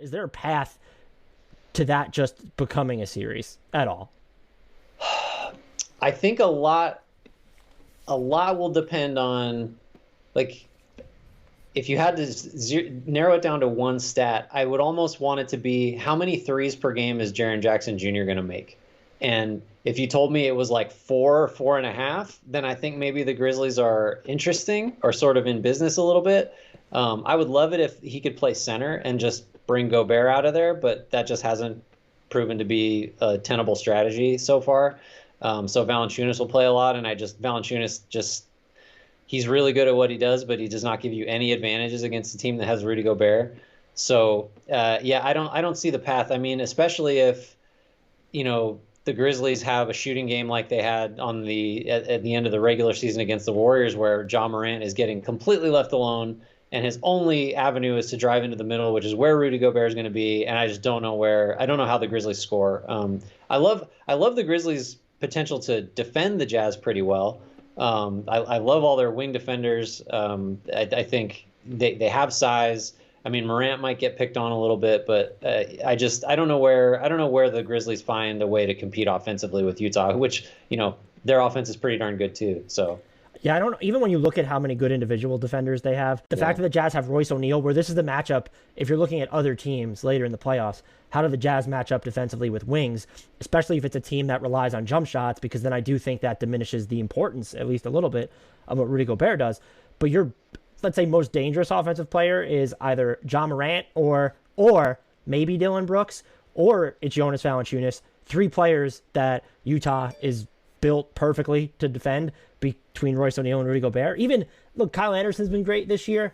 Is there a path to that just becoming a series at all? I think a lot will depend on, like, if you had to narrow it down to one stat, I would almost want it to be how many threes per game is Jaren Jackson Jr. going to make? And if you told me it was like 4.5, then I think maybe the Grizzlies are interesting or sort of in business a little bit. I would love it if he could play center and just bring Gobert out of there, but that just hasn't proven to be a tenable strategy so far. So Valanciunas will play a lot, and Valanciunas just he's really good at what he does, but he does not give you any advantages against a team that has Rudy Gobert. So yeah, I don't see the path. I mean, especially if the Grizzlies have a shooting game like they had at the end of the regular season against the Warriors, where Morant is getting completely left alone, and his only avenue is to drive into the middle, which is where Rudy Gobert is going to be. And I just don't know where. I don't know how the Grizzlies score. I love the Grizzlies' potential to defend the Jazz pretty well. I love all their wing defenders. I think they have size. I mean, Morant might get picked on a little bit, but I don't know where the Grizzlies find a way to compete offensively with Utah, which their offense is pretty darn good too. So. Yeah, I don't. Even when you look at how many good individual defenders they have, the fact that the Jazz have Royce O'Neal, where this is the matchup. If you're looking at other teams later in the playoffs, how do the Jazz match up defensively with wings, especially if it's a team that relies on jump shots? Because then I do think that diminishes the importance, at least a little bit, of what Rudy Gobert does. But your, let's say, most dangerous offensive player is either Morant or maybe Dylan Brooks, or it's Jonas Valanciunas. Three players that Utah is built perfectly to defend between Royce O'Neal and Rudy Gobert. Even, look, Kyle Anderson's been great this year.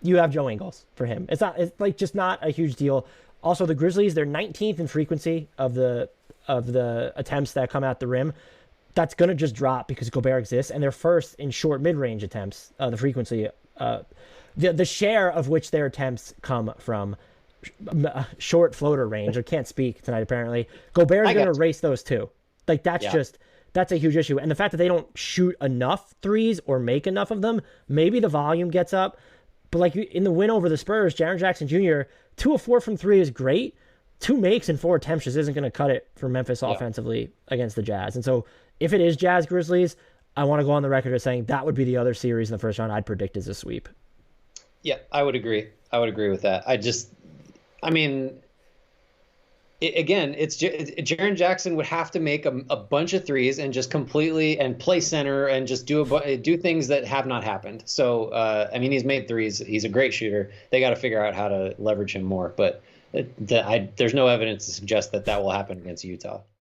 You have Joe Ingles for him. It's like just not a huge deal. Also, the Grizzlies, they're 19th in frequency of the attempts that come at the rim. That's going to just drop because Gobert exists, and they're first in short mid-range attempts, the frequency, the share of which their attempts come from short floater range. I can't speak tonight, apparently. Gobert's going to race those two. Like, that's a huge issue. And the fact that they don't shoot enough threes or make enough of them, maybe the volume gets up. But like in the win over the Spurs, Jaren Jackson Jr., 2 of 4 from 3 is great. 2 makes and 4 attempts just isn't going to cut it for Memphis offensively against the Jazz. And so if it is Jazz Grizzlies, I want to go on the record as saying that would be the other series in the first round I'd predict as a sweep. Yeah, I would agree. I would agree with that. I mean, again, it's Jaren Jackson would have to make a bunch of threes and just completely and play center and just do things that have not happened. So, I mean, he's made threes. He's a great shooter. They got to figure out how to leverage him more. But there's no evidence to suggest that will happen against Utah.